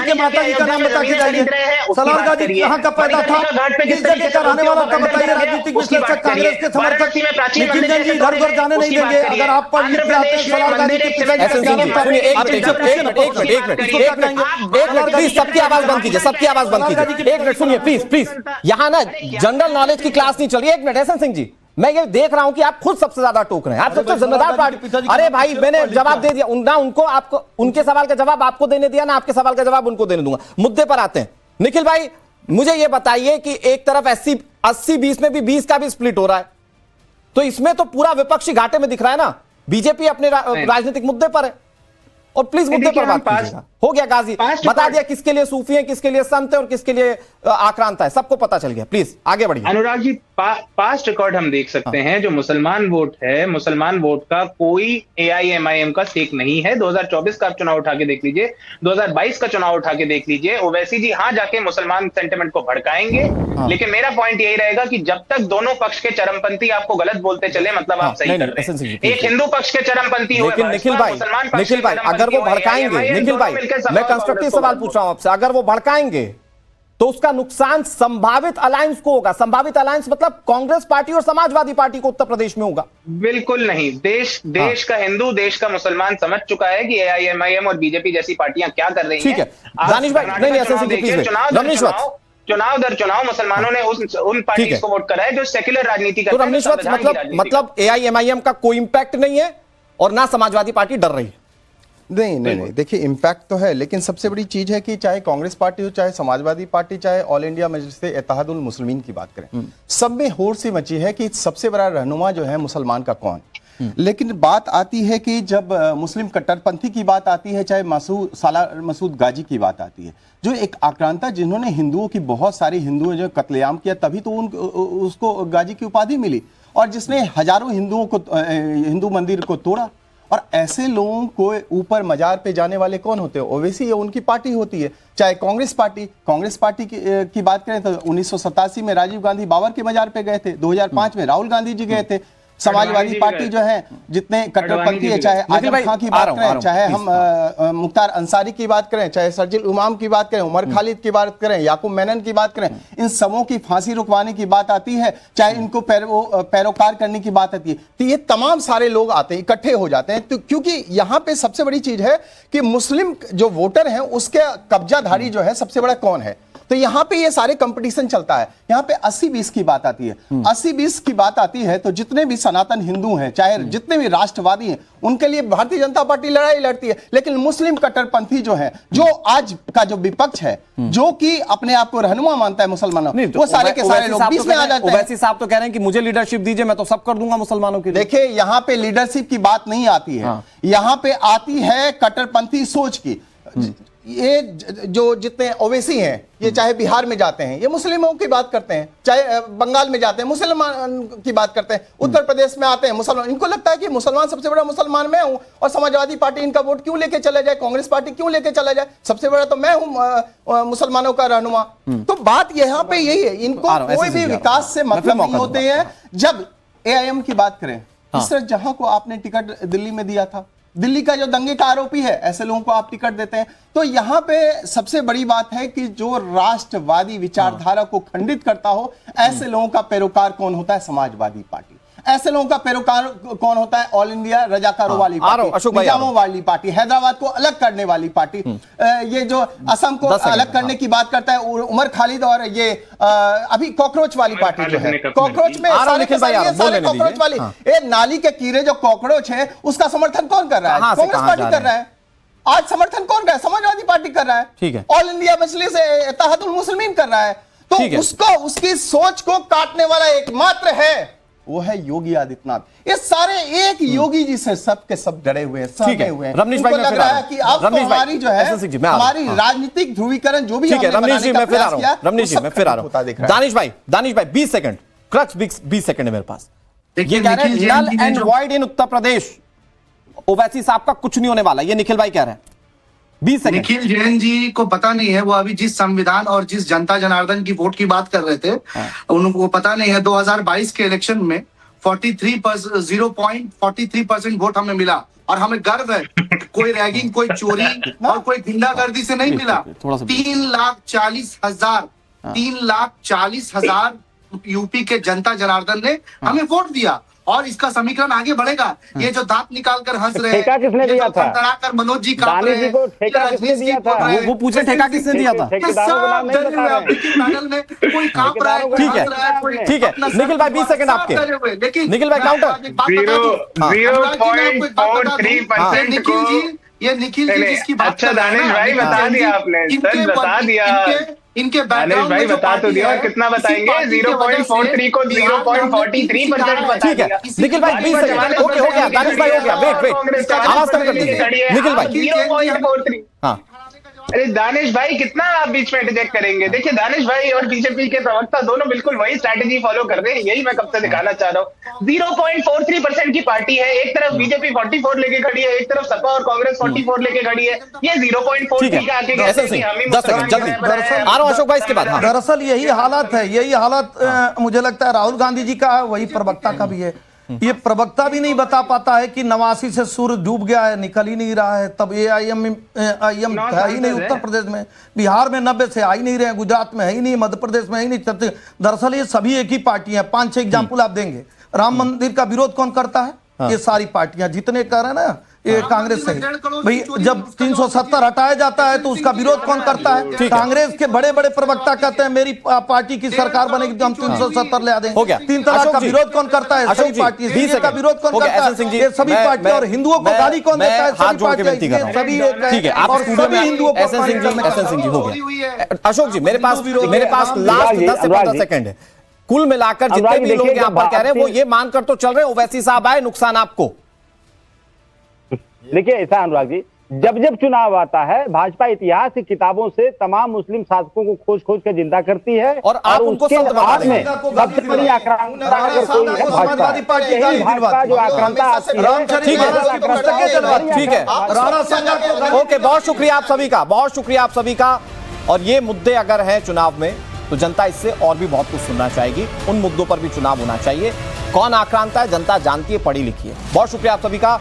के माता जी का नाम बता के जाइए। सलार गाजी कहाँ का पैदा था, किस जगह का आने वाला तब बताइए राजनीतिक विश्लेषक कांग्रेस के समर्थक निखिल जैन जी इधर उधर जाने नहीं देंगे। अगर आप पढ़ लिख के आते हैं सलार गाजी के पिता जी का प्लीज सबकी आवाज बंद कीजिए, सबकी आवाज बंद कीजिए। एक मिनट सुनिए प्लीज प्लीज, यहाँ ना जनरल नॉलेज की क्लास नहीं चल रही। एक मिनट एहसन सिंह जी, मैं ये देख रहा हूं कि आप खुद सबसे ज्यादा टोक रहे हैं, आप सबसे जिम्मेदार पार्टी। अरे भाई मैंने जवाब दे दिया ना उनको, आपको उनके सवाल का जवाब आपको देने दिया ना आपके सवाल का जवाब उनको देने दूंगा। मुद्दे पर आते हैं। निखिल भाई मुझे ये बताइए कि एक तरफ 80-20 में भी 20 का भी स्प्लिट हो रहा है, तो इसमें तो पूरा विपक्षी घाटे में दिख रहा है ना। बीजेपी अपने राजनीतिक मुद्दे पर है, और प्लीज मुद्दे पर बात कीजिएगा। हो गया गाजी, बता दिया किसके लिए सूफी है, किसके लिए संत है और किसके लिए आक्रांता है, सबको पता चल गया। प्लीज आगे बढ़िए। अनुराग जी, पास्ट रिकॉर्ड हम देख सकते हैं। जो मुसलमान वोट है, मुसलमान वोट का कोई AIMIM का स्टेक नहीं है। 2024 का आप चुनाव उठा के देख लीजिए, 2022 का चुनाव उठा के देख लीजिए। ओवैसी जी हाँ जाके मुसलमान सेंटिमेंट को भड़काएंगे, लेकिन मेरा पॉइंट यही रहेगा कि जब तक दोनों पक्ष के चरमपंथी आपको गलत बोलते चले, मतलब आप सही कर रहे हैं। एक हिंदू पक्ष के चरमपंथी हुए, निखिल भाई अगर वो भड़काएंगे, निखिल भाई मैं कंस्ट्रक्टिव सवाल पूछ रहा हूं आपसे, अगर वो भड़काएंगे तो उसका नुकसान संभावित अलायंस को होगा। संभावित अलायंस मतलब कांग्रेस पार्टी और समाजवादी पार्टी को उत्तर प्रदेश में होगा। बिल्कुल नहीं। देश का हिंदू, देश का मुसलमान समझ चुका है कि AIMIM और बीजेपी जैसी पार्टियां क्या कर रही हैं। ठीक है दानिश भाई, नहीं चुनाव दर चुनाव मुसलमानों ने उन पार्टी को वोट करा है जो सेक्युलर राजनीति करते हैं। रमनीश्वर मतलब AIMIM का कोई इंपैक्ट नहीं है और ना समाजवादी पार्टी डर रही है। नहीं, देखिए इम्पैक्ट तो है, लेकिन सबसे बड़ी चीज है कि चाहे कांग्रेस पार्टी हो, चाहे समाजवादी पार्टी, चाहे ऑल इंडिया मजलिस इत्तेहादुल मुस्लिमीन की बात करें, सब में होड़ सी मची है कि सबसे बड़ा रहनुमा जो है मुसलमान का कौन। लेकिन बात आती है कि जब मुस्लिम कट्टरपंथी की बात आती है, चाहे सालार मसूद गाजी की बात आती है, जो एक आक्रांता जिन्होंने हिंदुओं की बहुत सारी हिंदुओं जो कत्लेआम किया, तभी तो उसको गाजी की उपाधि मिली, और जिसने हजारों हिंदुओं को, हिंदू मंदिर को तोड़ा। और ऐसे लोगों को ऊपर मजार पे जाने वाले कौन होते हैं? ओवैसी उनकी पार्टी होती है। चाहे कांग्रेस पार्टी की बात करें तो 1987 में राजीव गांधी बाबर के मजार पे गए थे, 2005 में राहुल गांधी जी गए थे। समाजवादी पार्टी जो है जितने कट्टरपंथी है, चाहे आजम खां की बात करें, चाहे हम मुख्तार अंसारी की बात करें, चाहे सरजिल उमाम की बात करें, उमर खालिद की बात करें, याकूब मेनन की बात करें, इन सबों की फांसी रुकवाने की बात आती है, चाहे इनको पैरोकार करने की बात आती है, तो ये तमाम सारे लोग आते हैं, इकट्ठे हो जाते हैं। तो क्योंकि यहाँ पे सबसे बड़ी चीज है कि मुस्लिम जो वोटर है उसके कब्जाधारी जो है सबसे बड़ा कौन है, तो यहाँ पे ये सारे कंपटीशन चलता है। यहाँ पे 80-20 की बात आती है, 80-20 की बात आती है तो जितने भी सनातन हिंदू हैं, चाहे जितने भी राष्ट्रवादी हैं, उनके लिए भारतीय जनता पार्टी लड़ाई लड़ती है। लेकिन मुस्लिम कट्टरपंथी जो है, जो आज का जो विपक्ष है, जो कि अपने आप को रहनुमा मानता है मुसलमानों, वो सारे के सारे लोग बीच में आ जाते हैं। ओवैसी साहब तो कह रहे हैं कि मुझे लीडरशिप दीजिए, मैं तो सब कर दूंगा मुसलमानों के लिए। देखिए यहाँ पे लीडरशिप की बात नहीं आती है, यहाँ पे आती है कट्टरपंथी सोच की। ये जो जितने ओवैसी हैं, ये चाहे बिहार में जाते हैं ये मुस्लिमों की बात करते हैं, चाहे बंगाल में जाते हैं मुसलमान की बात करते हैं, उत्तर प्रदेश में आते हैं मुसलमान। इनको लगता है कि मुसलमान सबसे बड़ा मुसलमान मैं हूं, और समाजवादी पार्टी इनका वोट क्यों लेके चला जाए, कांग्रेस पार्टी क्यों लेके चला जाए, सबसे बड़ा तो मैं हूं मुसलमानों का रहनुमा। तो बात यहाँ पे यही है, इनको कोई भी विकास से मतलब नहीं होते हैं। जब AIM की बात करें, इशरत जहां को आपने टिकट दिल्ली में दिया था, दिल्ली का जो दंगे का आरोपी है, ऐसे लोगों को आप टिकट देते हैं। तो यहाँ पे सबसे बड़ी बात है कि जो राष्ट्रवादी विचारधारा को खंडित करता हो, ऐसे लोगों का पैरोकार कौन होता है? समाजवादी पार्टी। ऐसे लोगों का पैरोकार कौन होता है? ऑल इंडिया रजाकारों वाली पार्टी, निजामों वाली पार्टी, हैदराबाद को अलग करने वाली पार्टी, ये जो असम को अलग करने की बात करता है उमर खालिद, और ये अभी कॉकरोच वाली पार्टी जो है, कॉकरोच में कॉकरोच वाली नाली के कीड़े जो कॉकरोच है, उसका समर्थन कौन कर रहा है? कांग्रेस पार्टी कर रहा है। आज समर्थन कौन कर रहा है? समाजवादी पार्टी कर रहा है। ठीक है, ऑल इंडिया मजलिस इत्तेहादुल मुस्लिमीन कर रहा है। तो उसको, उसकी सोच को काटने वाला एकमात्र है, वो है योगी आदित्यनाथ। ये सारे एक योगी जी से सब के सब डरे हुए हैं, सहमे हुए हैं। रमनीश भाई लग रहा है कि अब तो हमारी जो है हमारी राजनीतिक ध्रुवीकरण जो भी हमने बनाने का प्रयास किया, रमनीश जी मैं फिर आ रहा हूं। दानिश भाई 20 सेकंड, क्रच 20 सेकंड है मेरे पास। ये कह रहे हैं नल एंड वॉइड इन उत्तर प्रदेश, ओवैसी साहब का कुछ नहीं होने वाला, ये निखिल भाई कह रहे हैं। 20 सेकंड। निखिल जैन जी को पता नहीं है, वो अभी जिस संविधान और जिस जनता जनार्दन की वोट की बात कर रहे थे, उनको पता नहीं है 2022 के इलेक्शन में 0.43% वोट हमें मिला, और हमें गर्व है कोई रैगिंग, कोई चोरी और कोई गुंडागर्दी से नहीं मिला। 3,40,000 यूपी के जनता जनार्दन ने हमें वोट दिया और इसका समीकरण आगे बढ़ेगा। ये जो दांत निकाल कर हंस रहे ठेका किसने दिया था? कर मनोज जी काट रहे हैं, को ठेका किसने दिया था? वो पूछे ठेका किसने दिया था? ठेकेदारों का नाम नहीं बता रहे हैं। पैनल में कोई कांप रहा है, ठीक है, ठीक है। निखिल भाई 20 सेकंड आपके। लेकिन निखिल भाई काउंटर। 0.43% को ये निखिल जी जिसकी बात अच्छा कर रहे हैं दानिश ना, भाई बता दिया आपने, सच बता दिया। इनके दानिश भाई बता तो दिया, और कितना बताएंगे? 0.43 को 0.43% ठीक है निखिल भाई 20 सेकंड। ओके हो गया दानिश भाई, हो गया। वेट आवाज कम कर दीजिए निखिल भाई। 0.43। हाँ अरे दानिश भाई कितना आप बीच में इंटरजेक्ट करेंगे? देखिए दानिश भाई और बीजेपी के प्रवक्ता दोनों बिल्कुल वही स्ट्रैटेजी फॉलो कर रहे हैं, यही मैं कब से दिखाना चाह रहा हूँ। 0.43% की पार्टी है, एक तरफ बीजेपी 44 लेके खड़ी है, एक तरफ सपा और कांग्रेस 44 लेके खड़ी है। ये 0.43 का आके कहते हैं कि हम ही 10 सेकंड जल्दी आ रहा हूं अशोक भाई इसके बाद। हाँ। दरअसल यही हालत है, यही हालत मुझे लगता है राहुल गांधी जी का है, वही प्रवक्ता का भी है। ये प्रवक्ता भी नहीं बता पाता है कि 89 से सूर्य डूब गया है, निकल ही नहीं रहा है। तब AIM है ही नहीं उत्तर प्रदेश में, बिहार में 90 से आ ही नहीं रहे, गुजरात में है ही नहीं, मध्य प्रदेश में है ही नहीं। दरअसल ये सभी एक ही पार्टी है। 5-6 एग्जाम्पल आप देंगे। राम मंदिर का विरोध कौन करता है? ये सारी पार्टियां जितने कर रहे हैं ना, ये कांग्रेस है भाई। जब 370 हटाया जाता है तो उसका विरोध कौन करता है? कांग्रेस के बड़े बड़े प्रवक्ता कहते हैं मेरी पार्टी की सरकार बनेगी तो हम 370 ले आ देंगे। हो गया। 3 तलाक का विरोध कौन करता है? सभी पार्टी। का विरोध कौन करता है? ये सभी पार्टी। और हिंदुओं को गाली कौन देता है? सभी पार्टी। सभी ठीक है आप सभी हिंदुओं को। एसएन सिंह जी हो गया। अशोक जी मेरे पास लास्ट 10 से 15 सेकंड है। कुल मिलाकर जितने भी लोग यहाँ पर कह रहे हैं वो ये मानकर तो चल रहे हैं ओवैसी साहब आए, नुकसान आपको। देखिए ऐसा अनुराग जी, जब जब चुनाव आता है भाजपा इतिहास की किताबों से तमाम मुस्लिम शासकों को खोज खोज कर जिंदा करती है और आप उनको संत बना बाद में सबसे बड़ी आक्रांता अगर कोई है भाजपा जो आक्रांता आती है। ठीक है ओके, बहुत शुक्रिया आप सभी का, बहुत शुक्रिया आप सभी का। और ये मुद्दे अगर हैं चुनाव में तो जनता इससे और भी बहुत कुछ सुनना चाहेगी। उन मुद्दों पर भी चुनाव होना चाहिए। कौन आक्रांता है जनता जानती है, पढ़ी लिखी है। बहुत शुक्रिया आप सभी का।